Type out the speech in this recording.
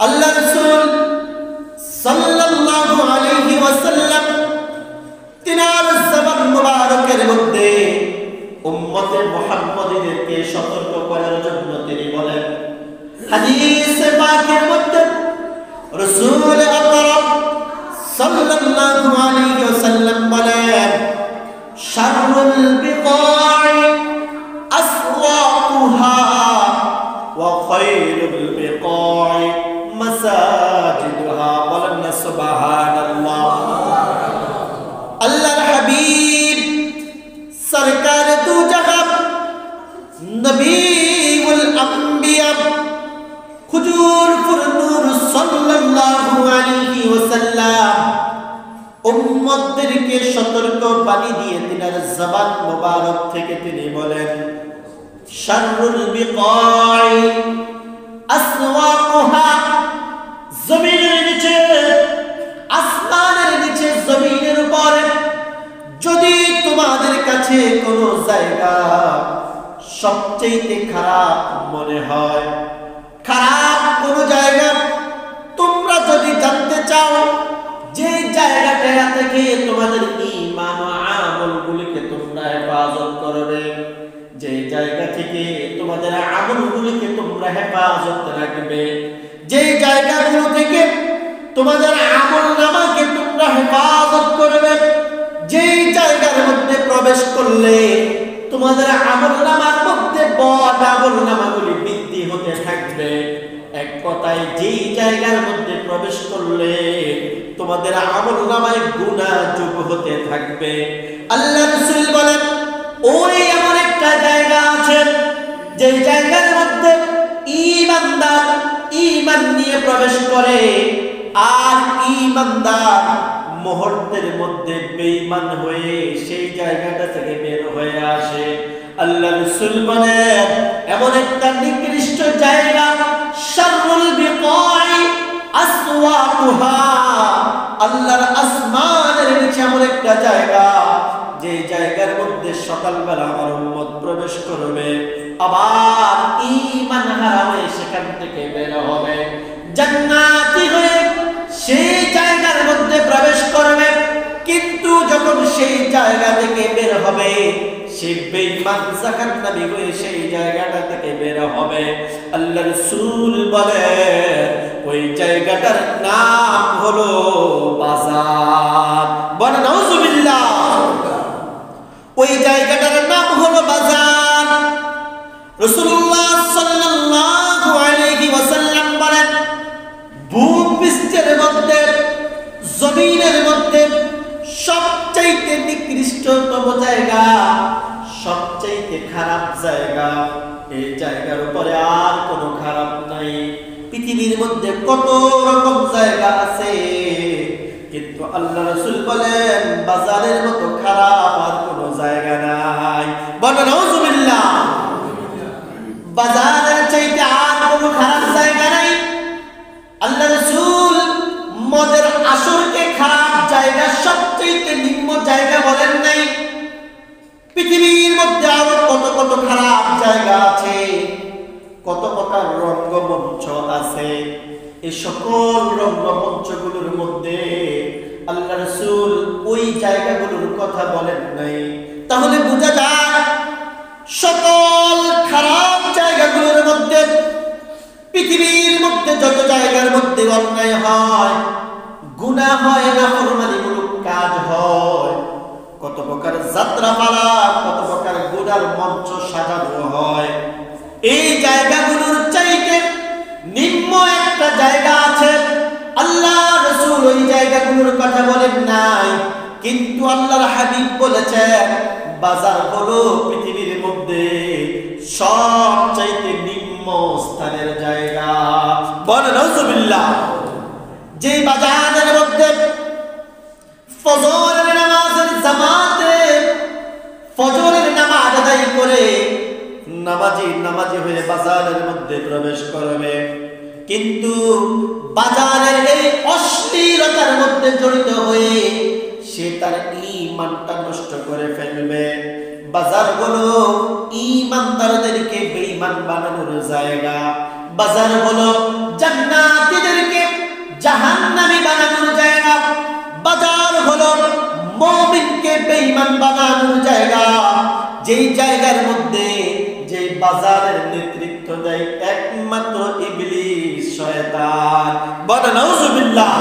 আল্লাহ রাসূল সাল্লাল্লাহু আলাইহি ওয়াসাল্লাম তিনার জবান মুবারকের মধ্যে উম্মতে মুহাম্মাদীদেরকে সতর্ক করার জন্য তিনি বলেন, হাদিসে পাকের মধ্যে রাসূল আকরাম সাল্লাল্লাহু আলাইহি ওয়াসাল্লাম বলেন, শাররুল বিকাই আসওয়াকুহা ওয়া খায়রুল বিকাই মাসাজিদুহা। বলেন না সুবহানাল্লাহ। আল্লাহর হাবিব সরকার দু জাহান নবীউল আম্বিয়া হুজুর নূর সাল্লাল্লাহু আলাইহি ওয়াসাল্লাম উম্মতদেরকে সতর্ক বাণী দিয়ে তিনার জবান মোবারক থেকে তিনি বলেন, শাররুল বিকাই আসওয়াকুহা, জমিনের নিচে, আসমানের নিচে, জমিনের উপরে যদি তোমাদের কাছে কোনো জায়গা সবচেয়ে খারাপ মনে হয়, খারাপ কোনো জায়গা তোমরা যদি জানতে চাও, যে জায়গাটা থেকে তোমাদের ঈমান ও আমলগুলিকে তোমরা হেফাজত করবে, যে জায়গা থেকে তোমাদের আমলগুলিকে তোমরা হেফাজত রাখবে, যে জায়গাগুলো থেকে তোমাদের আমলনামাকে তোমরা হেফাজত করবে, যে জায়গার মধ্যে প্রবেশ করলে তোমাদের আমলনামার মধ্যে বদ আমলনামাগুলি বৃদ্ধি হতে থাকবে, এক কথায় যেই জায়গার মধ্যে প্রবেশ করলে তোমাদের আমলনামায় গুনাহ যোগ হতে থাকবে, আল্লাহ রাসূল বলেন ওই এমন একটা জায়গা আছে যে জায়গার মধ্যে ঈমানদার ঈমান নিয়ে প্রবেশ করে আর ঈমানদার মুহূর্তের মধ্যে বেঈমান হয়ে সেই জায়গাটা থেকে বের হয়ে আসে। আল্লাহ রাসূল বলেন এমন একটা নিকৃষ্ট জায়গা, শাররুল বিকাই আসওয়াকুহা, আল্লাহর আসমানের নিচে এমন একটা জায়গা যে জায়গার মধ্যে সকালবেলা আমার উম্মত প্রবেশ করবে, আবার ঈমান হারা হয়ে সেখান থেকে বের হবে, জান্নাতি হয়ে সেই জায়গার মধ্যে প্রবেশ করবে, কিন্তু যখন সেই জায়গা থেকে বের হবে সে বেঈমান জাহান্নামী হয়ে সেই জায়গাটা থেকে বের হবে। আল্লাহ রাসূল বলেন ওই জায়গাটার নাম হলো বাজার। বলেন নাউজুবিল্লাহ। ওই জায়গাটার নাম হলো বাজার। রাসূলুল্লাহ সাল্লাল্লাহু আলাইহি ওয়াসাল্লাম বলেন ভূপৃষ্ঠের মধ্যে, জমিনের মধ্যে সবচাইতে নিকৃষ্টতম জায়গা, সবচাইতে খারাপ জায়গা, এই জায়গার উপরে আর কোনো খারাপ নাই। পৃথিবীর মধ্যে কত রকম জায়গা আছে, কিন্তু আল্লাহ রাসূল বলেন বাজারের মতো খারাপ আর কোনো জায়গা নাই। বলেন নাউজুবিল্লাহ। বাজারের চাইতে আর কোনো খারাপ জায়গা নাই। আল্লাহ রাসূল মদের আসরকে খারাপ জায়গা, সবচেয়ে নিম্ন জায়গা বলেন নাই। পৃথিবীর মধ্যে আরো কত কত খারাপ জায়গা আছে, কত প্রকার রঙ্গমঞ্চ আছে। এই সকল রঙ্গমঞ্চগুলোর মধ্যে আল্লাহ রাসূল ওই জায়গাগুলোর কথা বলেন নাই। তাহলে বোঝা যায় সকল খারাপ জায়গাগুলোর মধ্যে, পৃথিবীর মধ্যে যত জায়গার মধ্যে অন্যায় হয়, গুনাহ হয়, নাফরমানিমূলক কাজ হয়, কত প্রকার যাত্রাপালা, কত প্রকার গুনার মঞ্চ সাজানো হয়, এই জায়গাগুলোর চাইতে নিম্ন একটা জায়গা আছে। আল্লাহ রাসূল ওই জায়গাগুলোর কথা বলেন নাই, কিন্তু আল্লাহর হাবিব বলেছেন বাজার হলো পৃথিবীর মধ্যে সবচাইতে নিম্ন স্থানের জায়গা। বলেন নাউজুবিল্লাহ। যে বাজারের মধ্যে ফজরের নামাজের জামাতে ফজরের নামাজ আদায় করে নামাজি হয়ে বাজারের মধ্যে প্রবেশ করবে, কিন্তু বাজারের এই অশ্লীলতার মধ্যে জড়িত হয়ে সে তার ঈমানটা নষ্ট করে ফেলবে। বাজার হলো ঈমানদারদেরকে বেঈমান বানানোর জায়গা। বাজার হলো জান্নাতীদের জাহান্নামী বানানোর জায়গা, বাজার হলো মুমিনকে বেঈমান বানানোর জায়গা। যেই জায়গার মধ্যে, যেই বাজারের নেতৃত্ব দেয় একমাত্র ইবলিস, শয়তান। বলেন নাউজুবিল্লাহ।